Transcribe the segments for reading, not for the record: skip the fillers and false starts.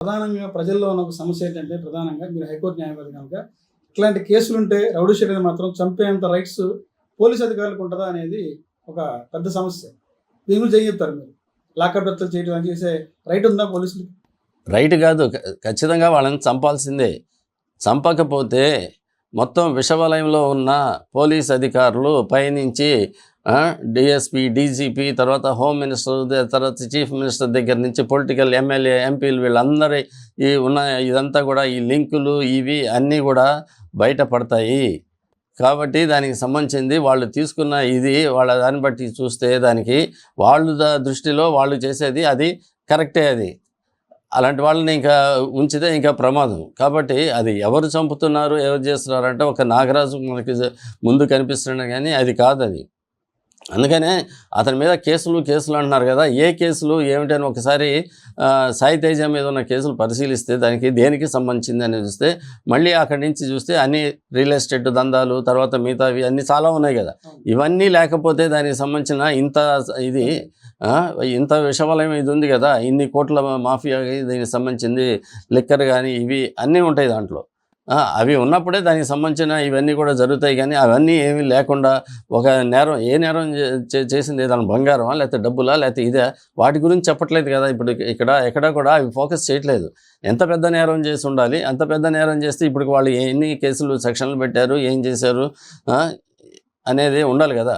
ప్రధానంగా ప్రజల్లో ఉన్న ఒక సమస్య ఏంటంటే ప్రధానంగా మీరు హైకోర్టు న్యాయవాది కనుక ఇట్లాంటి కేసులుంటే రౌడీ షీటర్ని మాత్రం చంపేంత రైట్స్ పోలీస్ అధికారులకు ఉంటుందా అనేది ఒక పెద్ద సమస్య. దీని గురించి ఏం చెప్తారు మీరు? లాకప్ డెత్లు చేయడం చేసే రైట్ ఉందా పోలీసులకి? రైట్ కాదు, ఖచ్చితంగా వాళ్ళని చంపాల్సిందే. చంపకపోతే మొత్తం విషవలయంలో ఉన్న పోలీస్ అధికారులు పైనుంచి డిఎస్పీ, డీజీపీ, తర్వాత హోమ్ మినిస్టర్, తర్వాత చీఫ్ మినిస్టర్ దగ్గర నుంచి పొలిటికల్ ఎమ్మెల్యే, ఎంపీలు వీళ్ళందరి ఇదంతా కూడా ఈ లింకులు ఇవి అన్నీ కూడా బయటపడతాయి. కాబట్టి దానికి సంబంధించింది వాళ్ళు తీసుకున్న వాళ్ళ దాన్ని బట్టి చూస్తే దానికి వాళ్ళు దృష్టిలో వాళ్ళు చేసేది అది కరెక్టే. అది అలాంటి వాళ్ళని ఇంకా ఉంచితే ఇంకా ప్రమాదం. కాబట్టి అది ఎవరు చంపుతున్నారు, ఎవరు చేస్తున్నారంటే ఒక నాగరాజు మనకి ముందు కనిపిస్తున్నాడు, కానీ అది కాదు అది. అందుకనే అతని మీద కేసులు అంటున్నారు కదా, ఏ కేసులు ఏమిటని ఒకసారి సాయి తేజ మీద ఉన్న కేసులు పరిశీలిస్తే దానికి దేనికి సంబంధించింది అని చూస్తే మళ్ళీ అక్కడి నుంచి చూస్తే అన్ని రియల్ ఎస్టేట్ దందాలు, తర్వాత మిగతావి అన్నీ చాలా ఉన్నాయి కదా. ఇవన్నీ లేకపోతే దానికి సంబంధించిన ఇంత విషవలయం ఇది ఉంది కదా, ఇన్ని కోట్ల మాఫియా, దీనికి సంబంధించింది లిక్కర్ కానీ ఇవి అన్నీ ఉంటాయి దాంట్లో. అవి ఉన్నప్పుడే దానికి సంబంధించిన ఇవన్నీ కూడా జరుగుతాయి. కానీ అవన్నీ ఏమీ లేకుండా ఒక నేరం, ఏ నేరం చేసింది ఏదైనా బంగారమా లేకపోతే డబ్బులా లేకపోతే ఇదే, వాటి గురించి చెప్పట్లేదు కదా. ఇప్పుడు ఎక్కడ కూడా అవి ఫోకస్ చేయట్లేదు. ఎంత పెద్ద నేరం చేసి ఉండాలి, అంత పెద్ద నేరం చేస్తే ఇప్పుడు వాళ్ళు ఎన్ని కేసులు సెక్షన్లు పెట్టారు, ఏం చేశారు అనేది ఉండాలి కదా.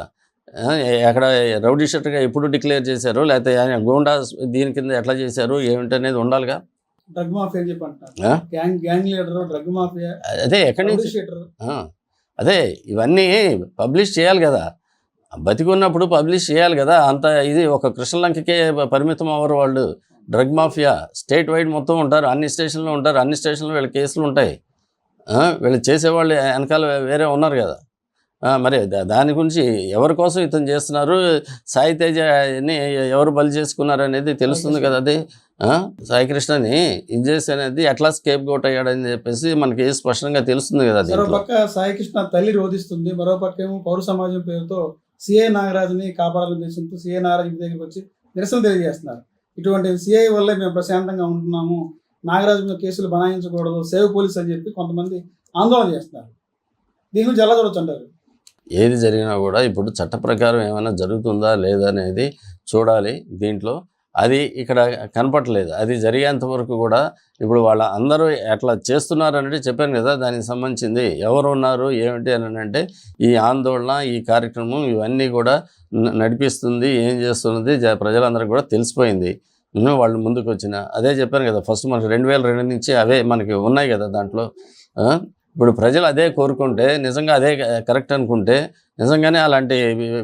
ఎక్కడ రౌడీ షీటర్గా ఎప్పుడు డిక్లేర్ చేశారు, లేకపోతే గూండా దీని కింద ఎట్లా చేశారు ఏమిటనేది ఉండాలిగా. డ్రగ్ మాఫియా అని చెప్పి అంటారు, గ్యాంగ్ లీడర్, డ్రగ్ మాఫియా, అదే ఎక్కడి నుంచి అదే ఇవన్నీ పబ్లిష్ చేయాలి కదా. బతికున్నప్పుడు పబ్లిష్ చేయాలి కదా. అంత ఇది ఒక కృష్ణలంకకే పరిమితం అవ్వరు వాళ్ళు. డ్రగ్ మాఫియా స్టేట్ వైడ్ మొత్తం ఉంటారు, అన్ని స్టేషన్లో ఉంటారు, అన్ని స్టేషన్లో వీళ్ళ కేసులు ఉంటాయి. వీళ్ళు చేసేవాళ్ళు వెనకాల వేరే ఉన్నారు కదా. మరి దాని గురించి ఎవరి కోసం ఇతను చేస్తున్నారు, సాయి తేజని ఎవరు బలి చేసుకున్నారు అనేది తెలుస్తుంది కదా. అది సాయి కృష్ణని ఇది చేసి అనేది ఎట్లా స్కేప్ గౌట్ అయ్యాడని చెప్పేసి మనకి స్పష్టంగా తెలుస్తుంది కదా. మరోపక్క సాయి కృష్ణ తల్లి రోధిస్తుంది, మరోపక్క ఏమో పౌర సమాజం పేరుతో సిఐ నాగరాజుని కాపాడాలని ఉద్దేశంతో సిఐ నాగరాజు ఇంటి దగ్గరికి వచ్చి నిరసన తెలియజేస్తున్నారు. ఇటువంటి సిఐ వల్లే మేము ప్రశాంతంగా ఉంటున్నాము, నాగరాజు మీద కేసులు బనాయించకూడదు, సేవ్ పోలీస్ అని చెప్పి కొంతమంది ఆందోళన చేస్తున్నారు. దీని గురించి ఎలా చూడొచ్చు అంటారు? ఏది జరిగినా కూడా ఇప్పుడు చట్ట ప్రకారం ఏమైనా జరుగుతుందా లేదా అనేది చూడాలి. దీంట్లో అది ఇక్కడ కనపడలేదు. అది జరిగేంత వరకు కూడా ఇప్పుడు వాళ్ళ అందరూ ఎట్లా చేస్తున్నారు అనేది చెప్పాను కదా. దానికి సంబంధించింది ఎవరు ఉన్నారు ఏమిటి అని అంటే ఈ ఆందోళన, ఈ కార్యక్రమం ఇవన్నీ కూడా నడిపిస్తుంది, ఏం చేస్తున్నది ప్రజలందరికీ కూడా తెలిసిపోయింది. వాళ్ళు ముందుకు వచ్చిన అదే చెప్పాను కదా. ఫస్ట్ మనకు 2002 నుంచి అవే మనకి ఉన్నాయి కదా. దాంట్లో ఇప్పుడు ప్రజలు అదే కోరుకుంటే, నిజంగా అదే కరెక్ట్ అనుకుంటే, నిజంగానే అలాంటి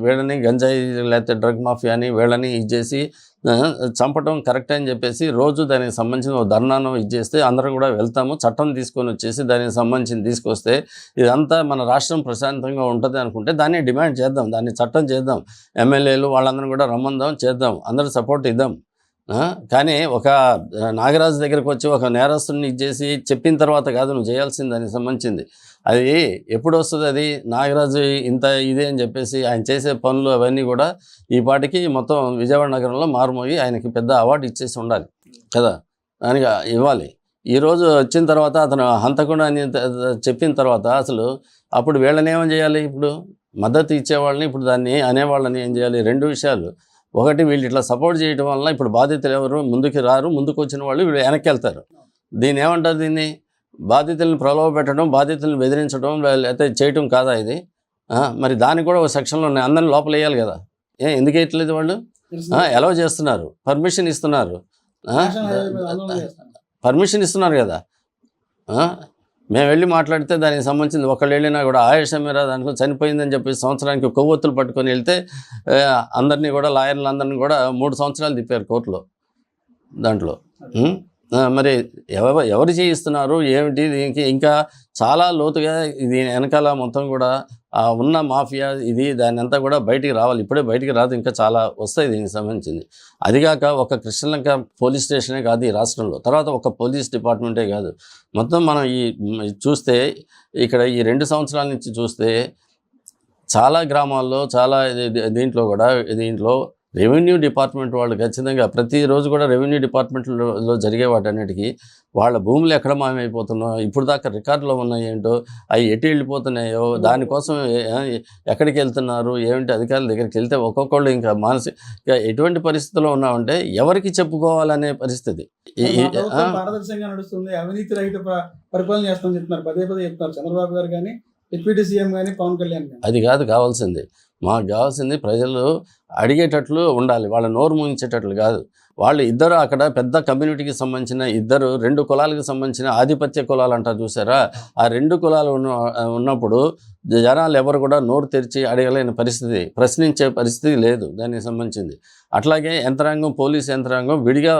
వీళ్ళని గంజాయి లేకపోతే డ్రగ్ మాఫియాని వీళ్ళని ఇచ్చేసి చంపడం కరెక్ట్ అని చెప్పేసి రోజు దానికి సంబంధించిన ధర్నాను ఇచ్చేస్తే అందరం కూడా వెళ్తాము. చట్టం తీసుకొని వచ్చేసి దానికి సంబంధించి తీసుకొస్తే ఇదంతా మన రాష్ట్రం ప్రశాంతంగా ఉంటుంది అనుకుంటే దాన్ని డిమాండ్ చేద్దాం, దాన్ని చట్టం చేద్దాం. ఎమ్మెల్యేలు వాళ్ళందరం కూడా రమ్మందాం, చేద్దాం, అందరూ సపోర్ట్ ఇద్దాం. కానీ ఒక నాగరాజు దగ్గరికి వచ్చి ఒక నేరస్తుని ఇచ్చేసి చెప్పిన తర్వాత కాదు నువ్వు చేయాల్సింది దానికి సంబంధించింది. అది ఎప్పుడు వస్తుంది? అది నాగరాజు ఇంత ఇదే అని చెప్పేసి ఆయన చేసే పనులు అవన్నీ కూడా ఈ పాటికి మొత్తం విజయవాడ నగరంలో మారుమోగి ఆయనకి పెద్ద అవార్డు ఇచ్చేసి ఉండాలి కదా. దానికి ఇవ్వాలి. ఈరోజు వచ్చిన తర్వాత అతను హంతకుండా అని చెప్పిన తర్వాత అసలు అప్పుడు వీళ్ళని ఏమని చేయాలి? ఇప్పుడు మద్దతు ఇచ్చేవాళ్ళని, ఇప్పుడు దాన్ని అనేవాళ్ళని ఏం చేయాలి? రెండు విషయాలు. ఒకటి, వీళ్ళు ఇట్లా సపోర్ట్ చేయడం వల్ల ఇప్పుడు బాధితులు ఎవరు ముందుకు రారు, ముందుకు వచ్చిన వాళ్ళు వీళ్ళు వెనక్కి వెళ్తారు. దీన్ని ఏమంటారు? దీన్ని బాధితులను ప్రలోభ పెట్టడం, బాధితులను బెదిరించడం లేకపోతే చేయటం కాదా ఇది? మరి దానికి కూడా ఒక సెక్షన్లో ఉన్నాయి. అందరిని లోపల వేయాలి కదా. ఎందుకు వేయట్లేదు? వాళ్ళు అలౌ చేస్తున్నారు, పర్మిషన్ ఇస్తున్నారు, కదా. మేము వెళ్ళి మాట్లాడితే దానికి సంబంధించింది ఒకళ్ళు వెళ్ళినా కూడా ఆయుష మీద దాంట్లో చనిపోయిందని చెప్పి సంవత్సరానికి కొవ్వొత్తులు పట్టుకొని వెళ్తే అందరినీ కూడా లాయర్లందరినీ కూడా 3 సంవత్సరాలు తిప్పారు కోర్టులో. దాంట్లో మరి ఎవరు చేయిస్తున్నారు ఏమిటి? దీనికి ఇంకా చాలా లోతుగా దీని వెనకాల మొత్తం కూడా ఉన్న మాఫియా ఇది దాని అంతా కూడా బయటికి రావాలి. ఇప్పుడే బయటికి రాదు, ఇంకా చాలా వస్తాయి దీనికి సంబంధించింది. అదిగాక ఒక కృష్ణలంక పోలీస్ స్టేషనే కాదు ఈ రాష్ట్రంలో, తర్వాత ఒక పోలీస్ డిపార్ట్మెంటే కాదు, మొత్తం మనం చూస్తే ఇక్కడ ఈ 2 సంవత్సరాల నుంచి చూస్తే చాలా గ్రామాల్లో చాలా దీంట్లో రెవెన్యూ డిపార్ట్మెంట్ వాళ్ళు ఖచ్చితంగా ప్రతిరోజు కూడా రెవెన్యూ డిపార్ట్మెంట్లో జరిగే వాటన్నిటికీ వాళ్ళ భూములు ఎక్కడ మాయమైపోతున్నాయో, ఇప్పుడు దాకా రికార్డులో ఉన్నాయి ఏంటో, అవి ఎటు వెళ్ళిపోతున్నాయో, దానికోసం ఎక్కడికి వెళ్తున్నారు ఏమిటి అధికారుల దగ్గరికి వెళ్తే ఒక్కొక్కళ్ళు ఇంకా మానసిక ఎటువంటి పరిస్థితిలో ఉన్నామంటే ఎవరికి చెప్పుకోవాలనే పరిస్థితి. పారదర్శకంగా నడుస్తుంది, అవినీతి రహిత పరిపాలన చేస్తామని చెప్తున్నారు, పదే చెప్తున్నారు చంద్రబాబు గారు కానీ, డిప్యూటీ సీఎం కానీ, పవన్ కళ్యాణ్ కానీ. అది కాదు కావాల్సింది. మాకు కావాల్సింది ప్రజలు అడిగేటట్లు ఉండాలి, వాళ్ళ నోరు మూయించేటట్లు కాదు. వాళ్ళు ఇద్దరు అక్కడ పెద్ద కమ్యూనిటీకి సంబంధించిన ఇద్దరు 2 కులాలకు సంబంధించిన ఆధిపత్య కులాలు అంటారు చూసారా, ఆ 2 కులాలు ఉన్నప్పుడు జనాలు ఎవరు కూడా నోరు తెరిచి అడగలేని పరిస్థితి, ప్రశ్నించే పరిస్థితి లేదు దానికి సంబంధించింది. అట్లాగే యంత్రాంగం, పోలీస్ యంత్రాంగం విడిగా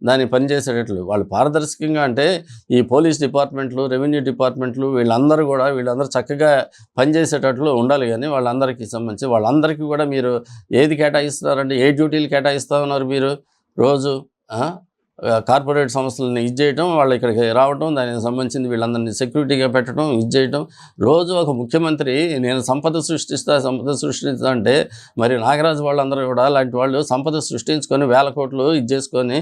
దాన్ని పనిచేసేటట్లు వాళ్ళు పారదర్శకంగా, అంటే ఈ పోలీస్ డిపార్ట్మెంట్లు, రెవెన్యూ డిపార్ట్మెంట్లు వీళ్ళందరూ చక్కగా పనిచేసేటట్లు ఉండాలి. కానీ వాళ్ళందరికీ సంబంధించి వాళ్ళందరికీ కూడా మీరు ఏది కేటాయిస్తున్నారంటే, ఏ డ్యూటీలు కేటాయిస్తూ ఉన్నారు మీరు? రోజు కార్పొరేట్ సంస్థలని చేయటం, వాళ్ళు ఇక్కడికి రావటం, దానికి సంబంధించింది వీళ్ళందరినీ సెక్యూరిటీగా పెట్టడం, చేయటం. రోజు ఒక ముఖ్యమంత్రి నేను సంపద సృష్టిస్తా అంటే మరి నాగరాజు వాళ్ళందరూ కూడా అలాంటి వాళ్ళు సంపద సృష్టించుకొని 1000 కోట్లు చేసుకొని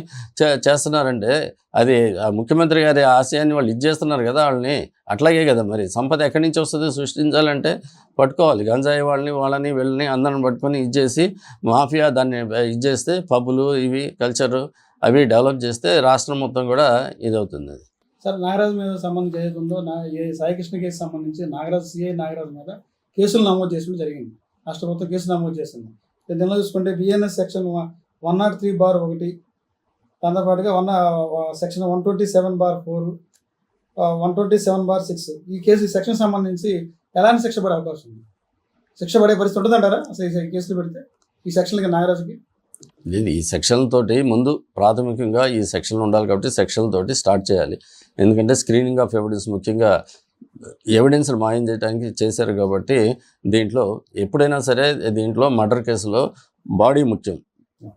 చేస్తున్నారంటే అది ఆ ముఖ్యమంత్రి గారి ఆశయాన్ని వాళ్ళు చేస్తున్నారు కదా వాళ్ళని. అట్లాగే కదా మరి సంపద ఎక్కడి నుంచి వస్తుంది? సృష్టించాలంటే పట్టుకోవాలి గంజాయి వాళ్ళని వీళ్ళని అందరిని పట్టుకొని చేసి మాఫియా దాన్ని చేస్తే పబ్బులు ఇవి కల్చరు అవి డెవలప్ చేస్తే రాష్ట్రం మొత్తం కూడా ఇదవుతుంది. సార్, నాగరాజు మీద సంబంధించి ఏదైతే ఉందో సాయికృష్ణ కేసు సంబంధించి సిఐ నాగరాజు మీద కేసులు నమోదు చేసడం జరిగింది. రాష్ట్ర ప్రభుత్వం కేసు నమోదు చేసింది. దీనిలో చూసుకుంటే బిఎన్ఎస్ సెక్షన్ 103/1, దాంతోపాటుగా సెక్షన్ 127/4, 127/6 ఈ సెక్షన్ సంబంధించి ఎలాంటి శిక్ష పడే అవకాశం ఉంది? శిక్ష పడే పరిస్థితి ఉంటుందంటారా అసలు ఈ కేసులు పెడితే ఈ సెక్షన్లకి నాగరాజుకి? లేదు, ఈ సెక్షన్లతోటి ముందు ప్రాథమికంగా ఈ సెక్షన్లు ఉండాలి కాబట్టి సెక్షన్లతోటి స్టార్ట్ చేయాలి. ఎందుకంటే స్క్రీనింగ్ ఆఫ్ ఎవిడెన్స్, ముఖ్యంగా ఎవిడెన్స్ మాయం చేయడానికి చేశారు కాబట్టి దీంట్లో ఎప్పుడైనా సరే దీంట్లో మర్డర్ కేసులో బాడీ ముఖ్యం,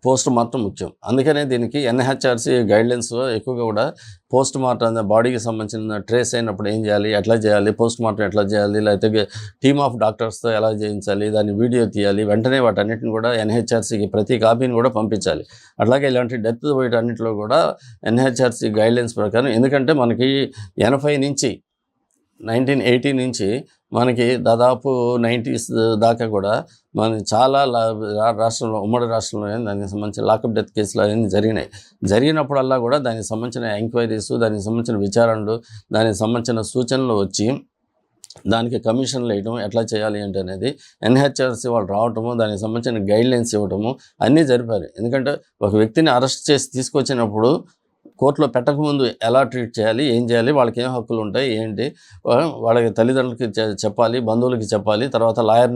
పోస్ట్ మార్టం ముఖ్యం. అందుకనే దీనికి ఎన్హెచ్ఆర్సీ గైడ్లైన్స్ ఎక్కువగా కూడా పోస్ట్ మార్టం బాడీకి సంబంధించిన ట్రేస్ అయినప్పుడు ఏం చేయాలి, ఎట్లా చేయాలి, పోస్ట్ మార్టం ఎట్లా చేయాలి, లేకపోతే టీమ్ ఆఫ్ డాక్టర్స్తో ఎలా చేయించాలి, దాన్ని వీడియో తీయాలి, వెంటనే వాటన్నిటిని కూడా ఎన్హెచ్ఆర్సీకి ప్రతి కాపీని కూడా పంపించాలి. అట్లాగే ఇలాంటి డెత్ వీటన్నిటిలో కూడా ఎన్హెచ్ఆర్సీ గైడ్లైన్స్ ప్రకారం, ఎందుకంటే మనకి 80 నుంచి 1980 నుంచి మనకి దాదాపు 90s దాకా కూడా మన చాలా రాష్ట్రంలో, ఉమ్మడి రాష్ట్రంలో దానికి సంబంధించిన లాకప్ డెత్ కేసులు అవన్నీ జరిగినప్పుడల్లా కూడా దానికి సంబంధించిన ఎంక్వైరీస్, దానికి సంబంధించిన విచారణలు, దానికి సంబంధించిన సూచనలు వచ్చి దానికి కమిషన్లు వేయటం, ఎట్లా చేయాలి అంటే అనేది ఎన్హెచ్ఆర్సీ వాళ్ళు రావటము, దానికి సంబంధించిన గైడ్లైన్స్ ఇవ్వటము అన్నీ జరిపారు. ఎందుకంటే ఒక వ్యక్తిని అరెస్ట్ చేసి తీసుకొచ్చినప్పుడు కోర్టులో పెట్టకముందు ఎలా ట్రీట్ చేయాలి, ఏం చేయాలి, వాళ్ళకి ఏం హక్కులు ఉంటాయి, ఏంటి, వాళ్ళకి తల్లిదండ్రులకి చెప్పాలి, బంధువులకి చెప్పాలి, తర్వాత లాయర్ని